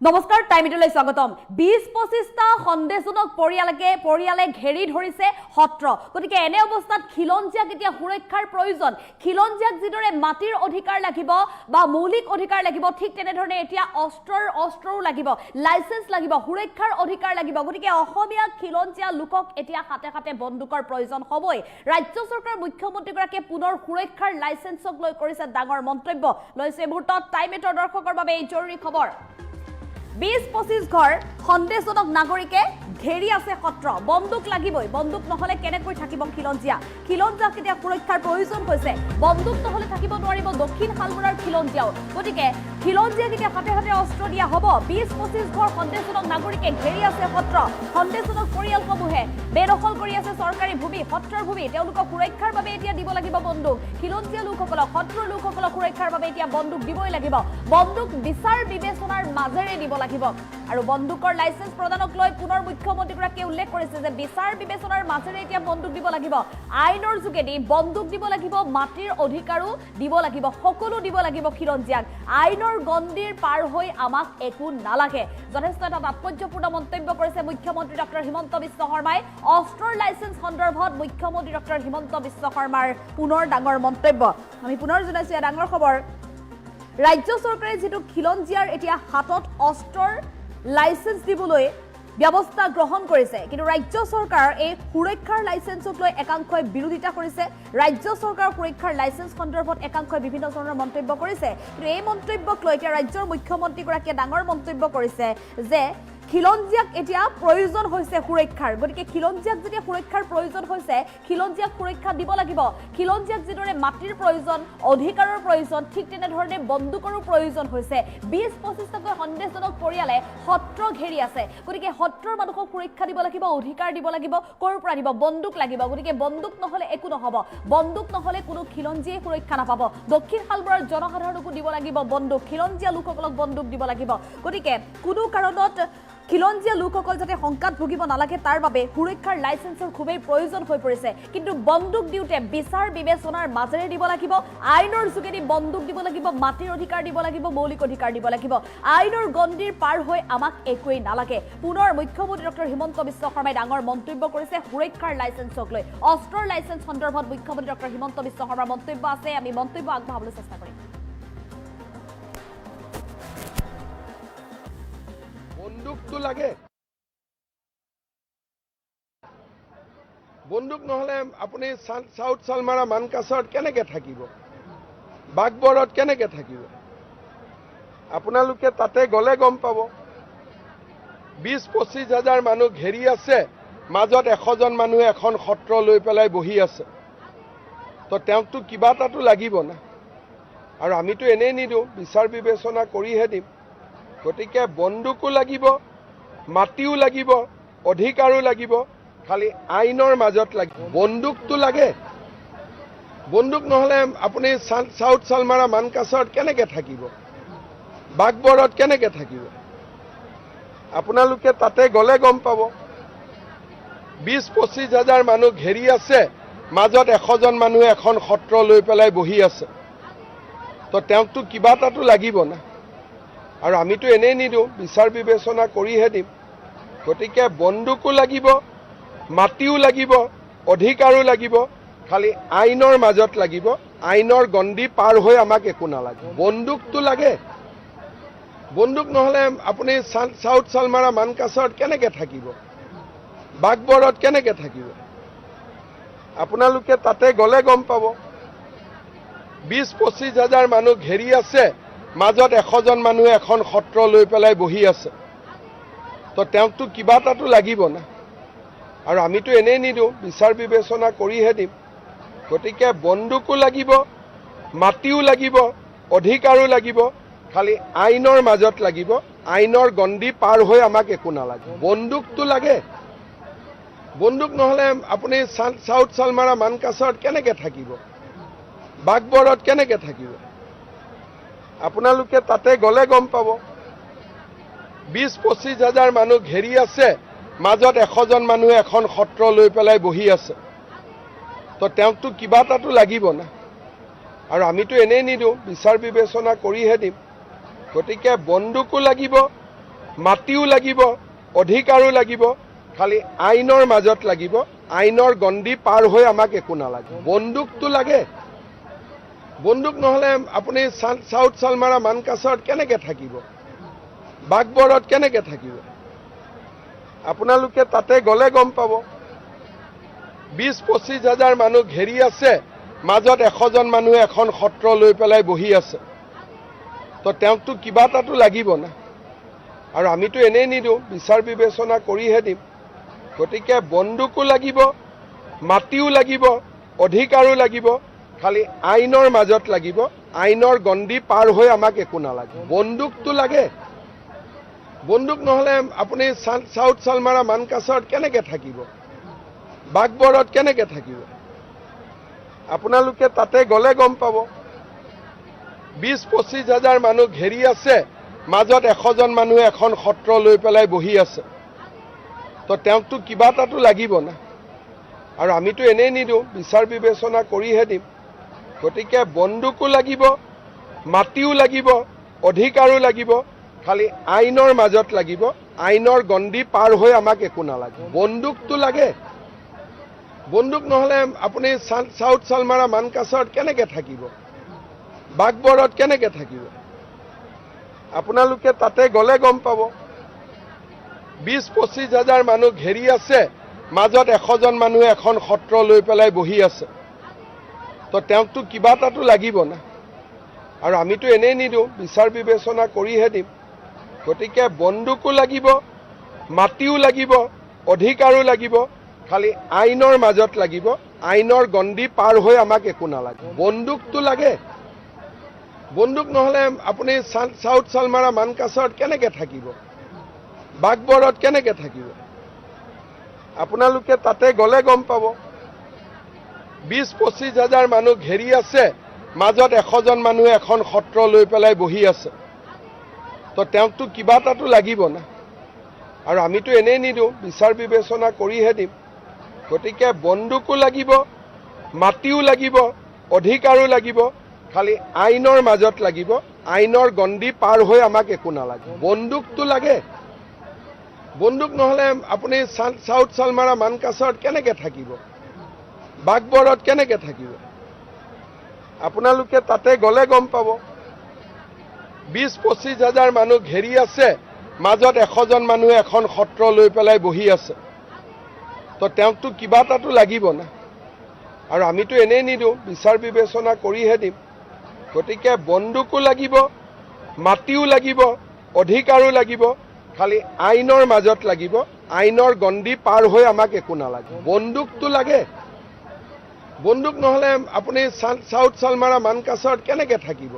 নমস্কাৰ টাইমিটলৈ স্বাগতম ২০-২৫টা সন্দেহজনক পৰিয়ালে ঘেৰি ধৰিছে সত্ৰ গতিকে এনে অৱস্থাত খিলঞ্জিয়াক এতিয়া সুৰক্ষাৰ প্ৰয়োজন খিলঞ্জিয়াক যিদৰে মাটিৰ অধিকাৰ লাগিব বা মৌলিক অধিকাৰ লাগিব ঠিক তেনেধৰণে এতিয়া অস্ত্ৰও লাগিব লাইসেন্স লাগিব সুৰক্ষাৰ অধিকাৰ লাগিব গতিকে অসমীয়া খিলঞ্জিয়া লোকক এতিয়া হাতে হাতে বন্দুকৰ প্ৰয়োজন হ'বই ৰাজ্য চৰকাৰ মুখ্যমন্ত্ৰীগৰাকীয়ে পুনৰ সুৰক্ষাৰ লাইসেন্সক লৈ কৰিছে ডাঙৰ মন্তব্য লৈছে মুহূৰ্তত টাইমেটৰ দৰ্শকৰ বাবে এই জৰুৰী খবৰ ২০-২৫ ঘৰ সন্দেহজনক নাগৰিকে ঘেৰি আছে সত্ৰ বন্দুক লাগিবই বন্দুক নহলে কেনেকৈ থাকিব খিলঞ্জিয়াক এতিয়া সুৰক্ষাৰ প্ৰয়োজন হৈছে বন্দুক নহলে থাকিব নোৱাৰিব দক্ষিণ শালমৰাৰ খিলঞ্জিয়াও গতিকে খিলঞ্জিয়াক এতিয়া হাতে হাতে অস্ত্ৰ দিয়া হ'ব ২০-২৫ ঘৰ সন্দেহজনক নাগৰিকে ঘেৰি আছে সত্ৰ সন্দেহজনক পৰিয়ালসমূহে বেদখল কৰি আছে চৰকাৰী ভূমি সত্ৰৰ ভূমি তেওঁলোকক সুৰক্ষাৰ বাবে এতিয়া দিব লাগিব বন্দুক খিলঞ্জিয়া লোকসকলক সত্ৰৰ লোকসকলক সুৰক্ষাৰ বাবে এতিয়া বন্দুক দিবই লাগিব বন্দুক বিচাৰ বিবেচনাৰ মাজেৰে দিব লাগিব আৰু বন্দুকৰ লাইসেন্স প্ৰদানক লৈ পুনৰ মুখ্যমন্ত্ৰীগৰাকীয়ে উল্লেখ কৰিছে যে বিচাৰ বিবেচনাৰ মাজেৰে এতিয়া বন্দুক দিব লাগিব আইনৰ যোগেদি বন্দুক দিব লাগিব মাটিৰ অধিকাৰো দিব লাগিব সকলো দিব লাগিব খিলঞ্জিয়াক আইনৰ গণ্ডিৰ পাৰ হৈ আমাক একো নালাগে যথেষ্ট এটা তাৎপৰ্যপূৰ্ণ মন্তব্য কৰিছে মুখ্যমন্ত্ৰী ডক্টৰ হিমন্ত বিশ্ব শৰ্মাই অস্ত্ৰৰ লাইসেন্স সন্দৰ্ভত মুখ্যমন্ত্ৰী ডক্টৰ হিমন্ত বিশ্ব শৰ্মাৰ পুনৰ ডাঙৰ মন্তব্য আমি পুনৰ জনাইছো এই ডাঙৰ খবৰ ৰাজ্য চৰকাৰে যেটো খিলঞ্জিয়াৰ এতিয়া হাতত অস্ত্ৰৰ লাইসেন্স দিবলৈ ব্যৱস্থা গ্ৰহণ কৰিছে কিন্তু ৰাজ্য চৰকাৰ এই সুৰক্ষাৰ লাইসেন্সক লৈ একাংশই বিৰোধিতা কৰিছে ৰাজ্য চৰকাৰৰ সুৰক্ষাৰ লাইসেন্স সন্দৰ্ভত একাংশই বিভিন্ন ধৰণৰ মন্তব্য কৰিছে কিন্তু এই মন্তব্যক লৈ এতিয়া ৰাজ্যৰ মুখ্যমন্ত্ৰীগৰাকীয়ে ডাঙৰ মন্তব্য কৰিছে যে খিলঞ্জিয়াক এতিয়া প্ৰয়োজন হৈছে সুৰক্ষাৰ গতিকে খিলঞ্জিয়াক যেতিয়া সুৰক্ষাৰ প্ৰয়োজন হৈছে খিলঞ্জিয়াক সুৰক্ষা দিব লাগিব খিলঞ্জিয়াক যিদৰে মাটিৰ প্ৰয়োজন অধিকাৰৰ প্ৰয়োজন ঠিক তেনেধৰণে বন্দুকৰো প্ৰয়োজন হৈছে ২০-২৫টাকৈ সন্দেহজনক পৰিয়ালে সত্ৰ ঘেৰি আছে গতিকে সত্ৰৰ মানুহক সুৰক্ষা দিব লাগিব অধিকাৰ দিব লাগিব ক'ৰ পৰা দিব বন্দুক লাগিব গতিকে বন্দুক নহলে একো নহব বন্দুক নহলে কোনো খিলঞ্জিয়াই সুৰক্ষা নাপাব দক্ষিণ শালমৰাৰ জনসাধাৰণকো দিব লাগিব বন্দুক খিলঞ্জিয়া লোকসকলক বন্দুক দিব লাগিব গতিকে কোনো কাৰণত খিলঞ্জিয়া লোকসকল যাতে শংকাত ভুগিব নালাগে তাৰ বাবে সুৰক্ষাৰ লাইসেন্সৰ খুবেই প্ৰয়োজন হৈ পৰিছে কিন্তু বন্দুক দিওঁতে বিচাৰ বিবেচনাৰ মাজেৰে দিব লাগিব আইনৰ যোগেদি বন্দুক দিব লাগিব মাটিৰ অধিকাৰ দিব লাগিব মৌলিক অধিকাৰ দিব লাগিব আইনৰ গণ্ডিৰ পাৰ হৈ আমাক একোৱেই নালাগে পুনৰ মুখ্যমন্ত্ৰী ডক্টৰ হিমন্ত বিশ্ব শৰ্মাই ডাঙৰ মন্তব্য কৰিছে সুৰক্ষাৰ লাইসেন্সক লৈ অস্ত্ৰৰ লাইসেন্স সন্দৰ্ভত মুখ্যমন্ত্ৰী ডক্টৰ হিমন্ত বিশ্ব শৰ্মাৰ মন্তব্য আছে আমি মন্তব্য আগবঢ়াবলৈ চেষ্টা কৰিম বন্দুকটো লাগে বন্দুক নহলে আপুনি সাউথ শালমাৰা মানকাছৰত কেনেকে থাকিব বাগবৰত কেনেকে থাকিব আপোনালোকে তাতে গলে গম পাব ২০-২৫ হাজাৰ মানুহ ঘেৰি আছে মাজত ১০০ জন মানুহে এখন সত্ৰ লৈ পেলাই বহি আছে তো তেওঁকতো কিবা এটাতো লাগিব না আৰু আমিতো এনেই নিদিওঁ বিচাৰ বিবেচনা কৰিহে দিম গতিকে বন্দুকো লাগিব মাটিও লাগিব অধিকাৰো লাগিব খালি আইনৰ মাজত লাগিব বন্দুকটো লাগে বন্দুক নহলে আপুনি সাউথ শালমাৰা মানকাছৰত কেনেকে থাকিব বাগবৰত কেনেকে থাকিব আপোনালোকে তাতে গলে গম পাব ২০-২৫ হাজাৰ মানুহ ঘেৰি আছে মাজত ১০০ জন মানুহে এখন সত্ৰ লৈ পেলাই বহি আছে তো তেওঁকতো কিবা এটাতো লাগিব না আৰু আমিতো এনেই নিদিওঁ বিচাৰ বিবেচনা কৰিহে দিম গতিকে বন্দুকো লাগিব মাটিও লাগিব অধিকাৰো লাগিব খালি আইনৰ মাজত লাগিব আইনৰ গণ্ডি পাৰ হৈ আমাক একো নালাগে বন্দুকটো লাগে বন্দুক নহলে আপুনি সাউথ শালমাৰা মানকাছৰত কেনেকে থাকিব বাগবৰত কেনেকে থাকিব আপোনালোকে তাতে গলে গম পাব ২০-২৫ হাজাৰ মানুহ ঘেৰি আছে মাজত ১০০ জন মানুহে এখন সত্ৰ লৈ পেলাই বহি আছে তো তেওঁকতো কিবা এটাতো লাগিব না আৰু আমিতো এনেই নিদিওঁ বিচাৰ বিবেচনা কৰিহে দিম গতিকে বন্দুকো লাগিব মাটিও লাগিব অধিকাৰো লাগিব খালি আইনৰ মাজত লাগিব আইনৰ গণ্ডি পাৰ হৈ আমাক একো নালাগে বন্দুকটো লাগে বন্দুক নহলে আপুনি সাউথ শালমাৰা মানকাছৰত কেনেকে থাকিব বাগবৰত কেনেকে থাকিব আপোনালোকে তাতে গলে গম পাব ২০-২৫ হাজাৰ মানুহ ঘেৰি আছে মাজত ১০০ জন মানুহে এখন সত্ৰ লৈ পেলাই বহি আছে তো তেওঁকতো কিবা এটাতো লাগিব না আৰু আমিতো এনেই নিদিওঁ বিচাৰ বিবেচনা কৰিহে দিম গতিকে বন্দুকো লাগিব মাটিও লাগিব, অধিকাৰো লাগিব, খালি আইনৰ মাজত লাগিব। আইনৰ গণ্ডি পাৰ হৈ আমাক একো নালাগে। বন্দুকটো লাগে। বন্দুক নহ'লে আপুনি চাউথ চালমাৰা মানকাছাৰত কেনেকৈ থাকিব? বাঘবৰত কেনেকৈ থাকিব? আপোনালোকে তাতে গ'লে গম পাব। 20-25 হাজাৰ মানুহ ঘেৰি আছে, মাজত 100জন মানুহে এখন সত্ৰ লৈ পেলাই বহি আছে। তো তেওঁকতো কিবা এটাতো লাগিব না। আৰু আমিতো এনেই নিদিওঁ, বিচাৰ বিবেচনা কৰিহে দিম। গতিকে বন্দুকো লাগিব, মাটিও লাগিব, অধিকাৰো লাগিব, খালি আইনৰ মাজত লাগিব। আইনৰ গণ্ডি পাৰ হৈ আমাক একো নালাগে। বন্দুকটো লাগে। বন্দুক নহ'লে আপুনি চাউথ চালমাৰা মানকাছাৰত কেনেকৈ থাকিব? বাঘবৰত কেনেকৈ থাকিব? আপোনালোকে তাতে গ'লে গম পাব। 20-25 হাজাৰ মানুহ ঘেৰি আছে, মাজত 100জন মানুহে এখন সত্ৰ লৈ পেলাই বহি আছে। তো তেওঁকতো কিবা এটাতো লাগিব না। আৰু আমিতো এনেই নিদিওঁ, বিচাৰ বিবেচনা কৰিহে দিম। গতিকে বন্দুকো লাগিব, মাটিও লাগিব, অধিকাৰো লাগিব, খালি আইনৰ মাজত লাগিব। আইনৰ গণ্ডি পাৰ হৈ আমাক একো নালাগে। বন্দুকটো লাগে। বন্দুক নহ'লে আপুনি চাউথ চালমাৰা মানকাছাৰত কেনেকৈ থাকিব? বাঘবৰত কেনেকৈ থাকিব? আপোনালোকে তাতে গ'লে গম পাব। 20-25 হাজাৰ মানুহ ঘেৰি আছে, মাজত 100জন মানুহে এখন সত্ৰ লৈ পেলাই বহি আছে। তো তেওঁকতো কিবা এটাতো লাগিব না। আৰু আমিতো এনেই নিদিওঁ, বিচাৰ বিবেচনা কৰিহে দিম। গতিকে বন্দুকো লাগিব, মাটিও লাগিব, অধিকাৰো লাগিব, খালি আইনৰ মাজত লাগিব। আইনৰ গণ্ডি পাৰ হৈ আমাক একো নালাগে। বন্দুকটো লাগে। বন্দুক নহ'লে আপুনি চাউথ চালমাৰা মানকাছাৰত কেনেকৈ থাকিব? বাঘবৰত কেনেকৈ থাকিব? আপোনালোকে তাতে গ'লে গম পাব। 20-25 হাজাৰ মানুহ ঘেৰি আছে, মাজত 100জন মানুহে এখন সত্ৰ লৈ পেলাই বহি আছে। তো তেওঁকতো কিবা এটাতো লাগিব না। আৰু আমিতো এনেই নিদিওঁ, বিচাৰ বিবেচনা কৰিহে দিম। গতিকে বন্দুকো লাগিব, মাটিও লাগিব, অধিকাৰো লাগিব, খালি আইনৰ মাজত লাগিব। আইনৰ গণ্ডি পাৰ হৈ আমাক একো নালাগে। বন্দুকটো লাগে। বন্দুক নহ'লে আপুনি চাউথ চালমাৰা মানকাছাৰত কেনেকৈ থাকিব? বাঘবৰত কেনেকৈ থাকিব? আপোনালোকে তাতে গ'লে গম পাব। 20-25 হাজাৰ মানুহ ঘেৰি আছে, মাজত 100জন মানুহে এখন সত্ৰ লৈ পেলাই বহি আছে। তো তেওঁকতো কিবা এটাতো লাগিব না। আৰু আমিতো এনেই নিদিওঁ, বিচাৰ বিবেচনা কৰিহে দিম। গতিকে বন্দুকো লাগিব, মাটিও লাগিব, অধিকাৰো লাগিব, খালি আইনৰ মাজত লাগিব। আইনৰ গণ্ডি পাৰ হৈ আমাক একো নালাগে। বন্দুকটো লাগে। বন্দুক নহ'লে আপুনি চাউথ চালমাৰা মানকাছাৰত কেনেকৈ থাকিব?